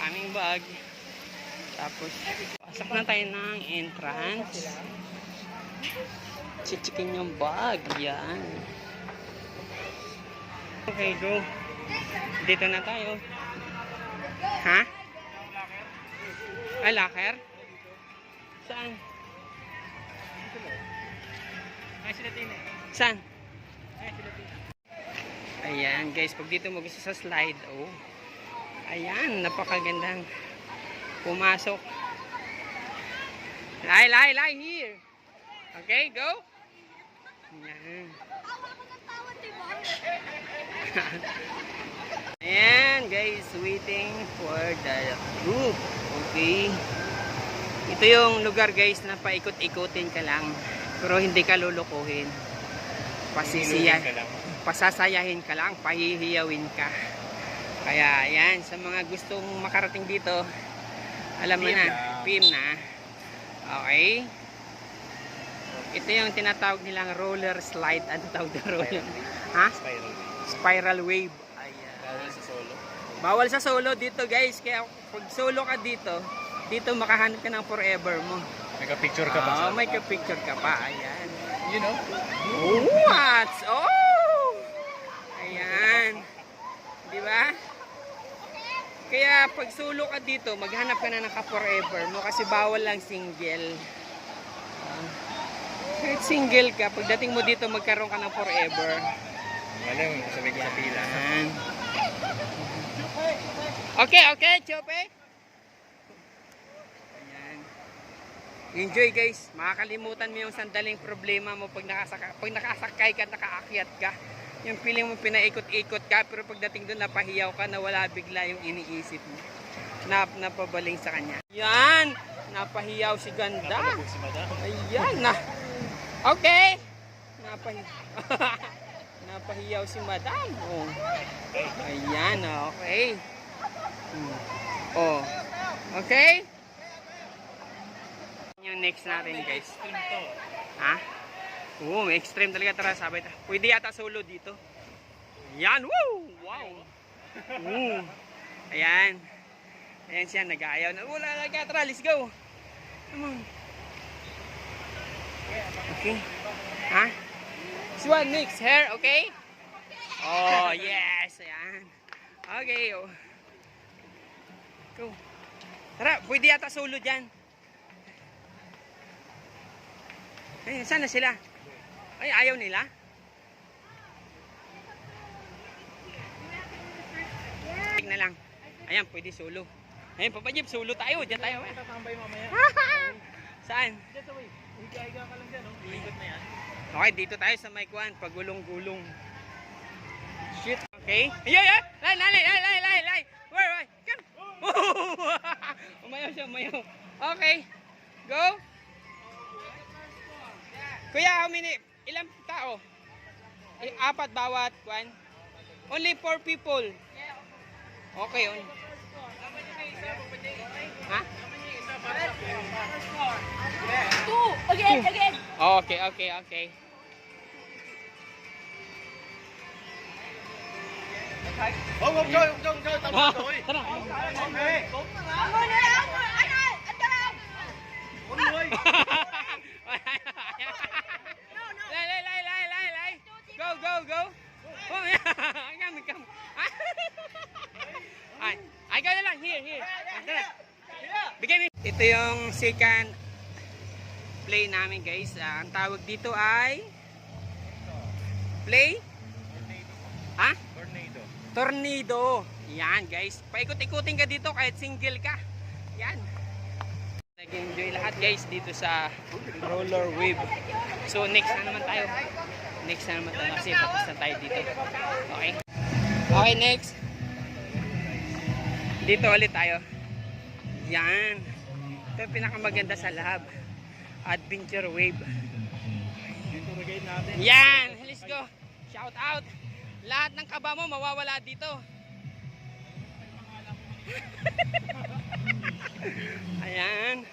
aming bag. Tapos, pasok na tayo ng entrance. Chichikin yung bag. Yan. Okay, go. Dito na tayo. Ha? Ay, locker? Saan? Saan? Ayan, guys. Pag dito mo gusto sa slide, oh. Ayan, napakagandang pumasok. Lie here. Okay, go. Ayan. Ayan, guys, waiting for the group. Okay. Ito yung lugar, guys, na paikot-ikutin ka lang. Pero hindi ka lulukuhin. Pasasayahin ka lang, pahihiyawin ka. Kaya, ayan, sa mga gustong makarating dito, alam mo na, PM na. Okay. Ito yung tinatawag nilang roller slide. Ano tawag na roller? Ha? Spiral wave. Ayan. Bawal sa solo. Bawal sa solo dito, guys. Kaya pag solo ka dito, dito makahanap ka ng forever mo. May ka-picture ka pa. May ka-picture ka pa. Ayan. You know? What? Oh! Ayan. Di ba? Kaya pag solo ka dito, maghanap ka na ng ka-forever mo kasi bawal lang single. Kahit single ka, pagdating mo dito magkaroon ka ng forever. Alam, sabay ko sa pila. Okay, Chope. Ayan. Enjoy, guys. Makakalimutan mo yung sandaling problema mo pag nakasakay ka, nakaakyat ka. Yung feeling mo pinaikot-ikot ka, pero pagdating doon napahiyaw ka, nawala bigla yung iniisip mo. Napabaling sa kanya. Yan! Napahiyaw si ganda. Ayan na. Okay. Napahiyaw si madam. Oh. Ayan, okay. Oh. Okay. Yung next natin, guys. Ha? Oo, may extreme talaga. Tara, sabay tayo. Pwede yata solo dito. Ayan, woo! Wow! Ayan. Ayan siya, nag-aayaw na. Wala, tara, let's go! Come on. Okay. Ha? This one next, hair, okay? Oh, yes! Ayan. Okay, oh. Go. Tara, pwede yata solo dyan. Ayan, sana sila? Ay, ayaw nila? Tignan lang. Ayan, pwede solo. Ayan, papajib, solo tayo. Diyan tayo. Tatambay mamaya. Saan? Diyan sa way. Higa-higa ka lang dyan, no? Iikot na yan. Okay, dito tayo sa mic 1. Pagulong-gulong. Shit. Okay. Ayan! Lay! Where? Come! Umayaw siya, umayaw. Okay. Go! Kuya, how many? Ilang tao? 4 bawat kwan? Only 4 people. Okay. Ha? 2. Again. Okay. Huwag ka. Tama ko eh. Tara. Okay. Lay. Go. Come. Ay, go na lang. Here. Bigyan. Ito yung second play namin, guys. Ang tawag dito ay play? Ha? Tornado. Yan, guys. Paikot-ikutin ka dito kahit single ka. Yan. Nag-enjoy lahat, guys, dito sa roller wave. So, next na naman tayo. Kasi tapos na tayo dito. Okay, next. Dito ulit tayo. Yan. Ito yung pinakamaganda sa lab. Adventure wave. Yan. Let's go. Shout out. Lahat ng kaba mo mawawala dito. Ayan.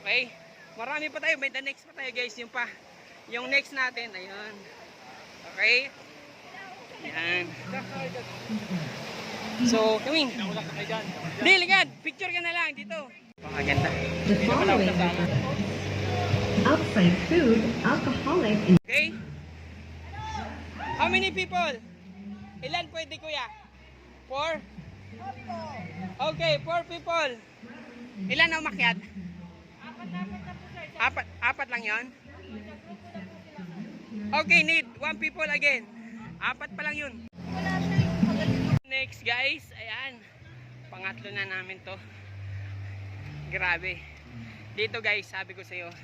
Okay. Marami pa tayo. May the next pa tayo, guys. Yung next natin. Ayun. Okay. Ayan. So, kami. Hindi, ligad. Picture ka na lang dito. Pakaganda. The following outside food, alcoholic, and Okay? How many people? Ilan pwede, kuya? 4? Okay, 4 people. Ilan na umakyat? Apat lang yon. Okay, need 1 people again. 4 pa lang yun. Next guys, ayan. Pangatlo na namin to. Grabe. Dito guys, sabi ko sa'yo,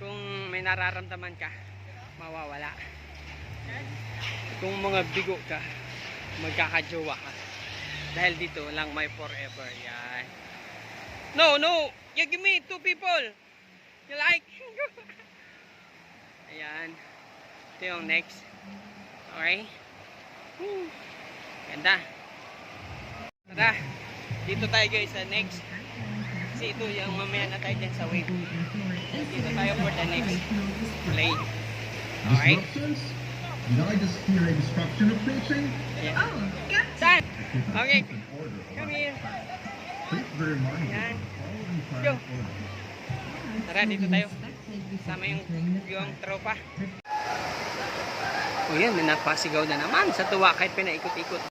kung may nararamdaman ka, mawawala. Kung mga bigo ka, magkakajowa ka. Dahil dito lang may forever. Yan. No, you give me 2 people. You like? Ayan. Ito yung next. Okay? Woo. Ganda. Tara. Dito tayo guys sa next. Kasi ito yung mamaya na tayo dyan sa wave. Dito tayo for the next play. Okay? Disruptions? Did I just hear instruction approaching? Yeah. Saan? Okay. Come here. Please bear in mind Yan. the following time Go. order. Tara, dito tayo. Sama yung tropa. O yan, may napasigaw na naman sa tuwa kahit pinaikot-ikot.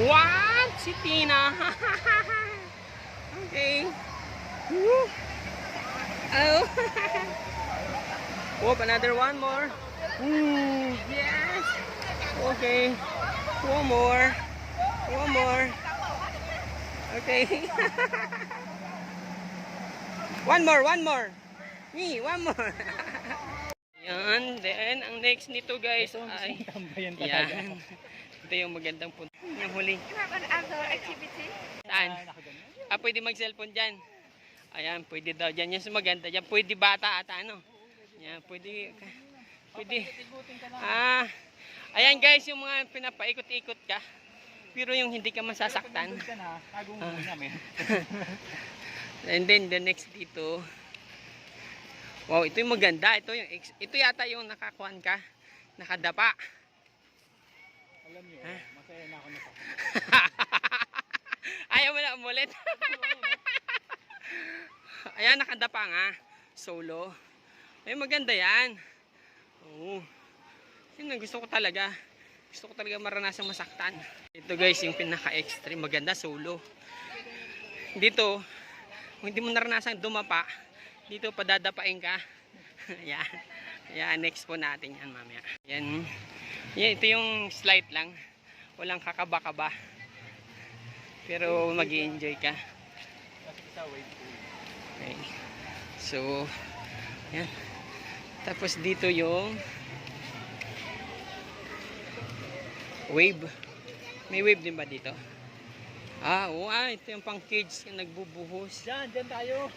What? Si Tina. Okay. Woo. Oh. Whoop, another one more. Ooh, yes. Okay. One more. One more. Okay. One more. Me, one more. Yan, then ang next nito guys ay yan. Ito yung magandang punto. Yung huli. You have an outdoor activity? Saan? Pwede mag-cellphone dyan. Ayan, pwede daw dyan. Yan yung maganda dyan. Pwede bata at ano. Yan, pwede. Ayan guys, yung mga pinapaikot-ikot ka. Pero yung hindi ka masasaktan. And then the next dito. Wow, ito yung maganda. Ito yata yung nakakuan ka. Nakadapa. Alam niyo, masaya na ako na sa. Ayaw mo na umulit. Ayan, nakadapa nga. Solo. Ay, maganda yan. Oo. Yun ang gusto ko talaga. Gusto ko talaga maranasang masaktan. Ito guys, yung pinaka-extreme. Maganda, solo. Dito, kung hindi mo naranasan dumapa, dito padadapain ka. Ayan. Ayan, next po natin yan mamaya. Yan. Yan, ito yung slide lang. Walang kakaba-kaba. Pero mag-i-enjoy ka. Okay. So, yan. Tapos dito yung wave. May wave din ba dito? Oo, ito yung pang kids yung nagbubuhos. Diyan tayo.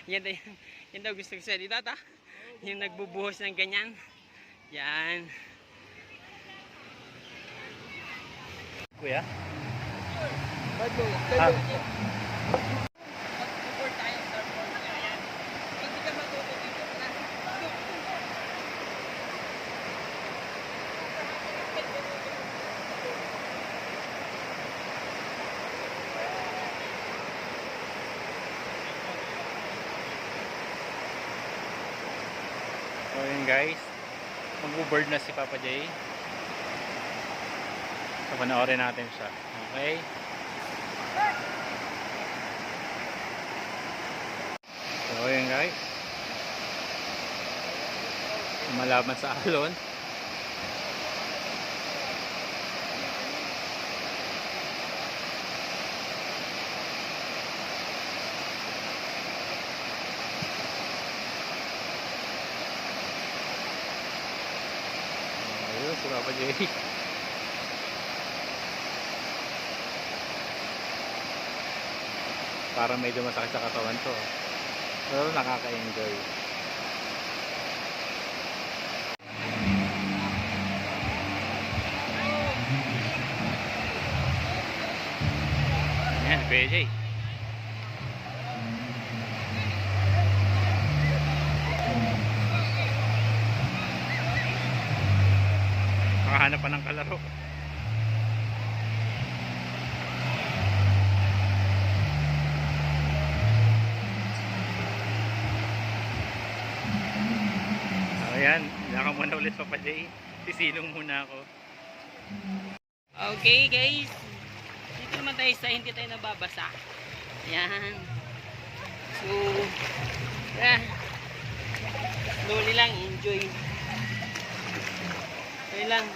Yan daw gusto ko sa dito, ta. Yung nagbubuhos ng ganyan. Yan. Kuya? So yun guys, mag-board na si Papa J. So panoorin natin siya. Okay? So yun guys, malaban sa alon. Ayun, si Papa J. Parang medyo masakit sa katawan to. Pero nakaka-enjoy. Ayan, PJ. Nakahanap pa ng kalaro. Ayan, naka muna ulit Papa Jay. Sisilong muna ako. Okay guys, dito naman tayo sa hindi tayo nababasa. Ayan. So, slowly lang, enjoy. Okay lang,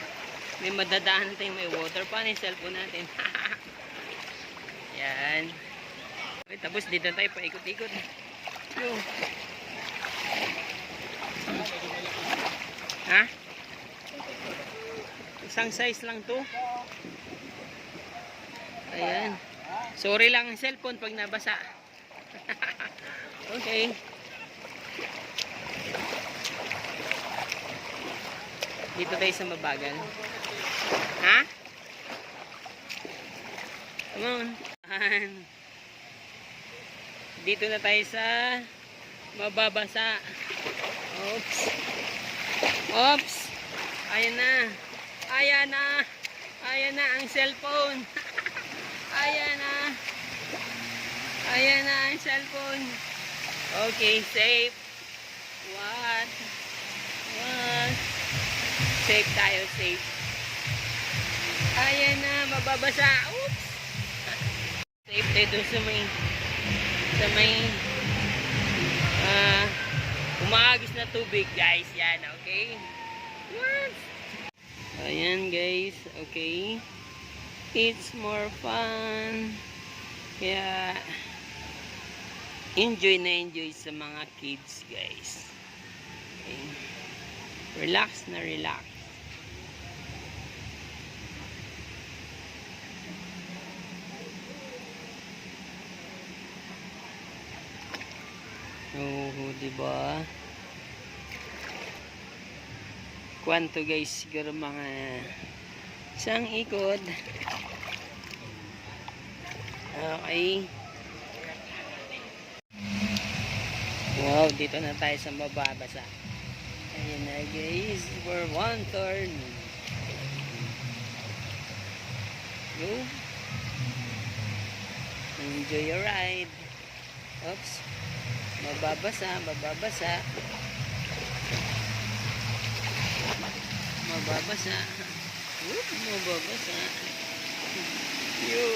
may madadaanan tayong may water pa na yung cellphone natin. Ayan. Okay, tapos dito tayo paikot-ikot. Yo. Ha? Isang size lang to. Ayan. Sorry lang ang cellphone pag nabasa. Okay. Dito tayo sa mabagal. Ha? Come on. Dito na tayo sa mababasa. Oops. Oops. Ayan na. Ayan na. Ayan na ang cellphone. Ayan na. Ayan na ang cellphone. Okay, safe. What? Safe tayo, safe. Ayan na, mababasa. Oops. Safe tayo dun sa may umaagis na tubig, guys. Yan, okay? What? Ayan, guys. Okay. It's more fun. Kaya enjoy na enjoy sa mga kids, guys. Okay. Relax na relax. Oo, diba? Kwanto guys, siguro mga isang ikot. Okay. Wow, dito na tayo sa mababasa. Ayan na guys, for one turn. Go. Enjoy your ride. Oops. Mababasa, mababasa. Mababasa. Whoop, mababasa. Yo.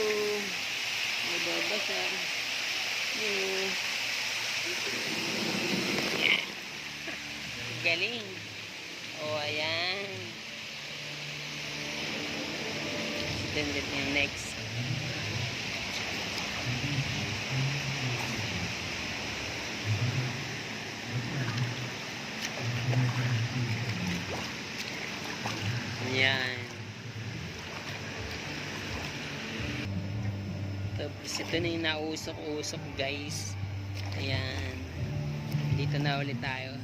Mababasa. Yo. Galing. O, ayan. Then yung next. Ayan. Tapos ito na yung nausok-usok guys. Ayan. Dito na ulit tayo.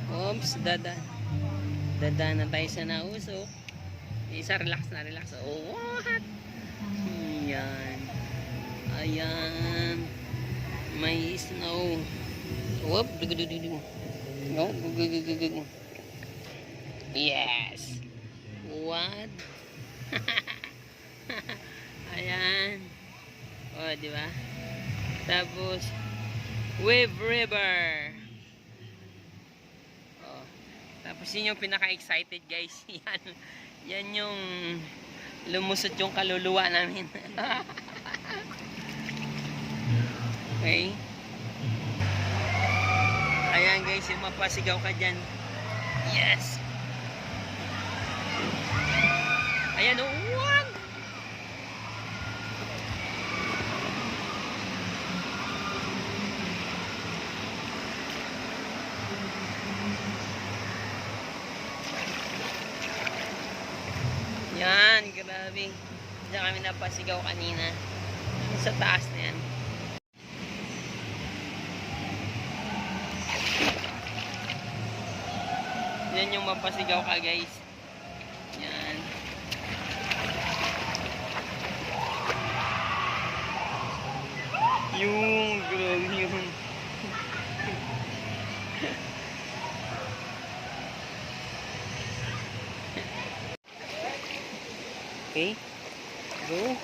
Oops, dada na tayo sa nausok. Isa, relax na, relax. Oh, what? Ayan. Ayan. May snow. Whoop. No. Yes. What? Ayan. Oh, di ba? Tapos Wave River. Oh. Tapos yun yung pinaka-excited guys. Yan. Yan yung lumusot yung kaluluwa namin. Okay. Ayan guys, yung mapasigaw ka dyan. Yes. Ayan o. What? Yan, grabe. Diyan kami napasigaw kanina. Sa taas na yan. Yan yung mapasigaw ka guys. Yan. Yung grabe yun. Okay. Go.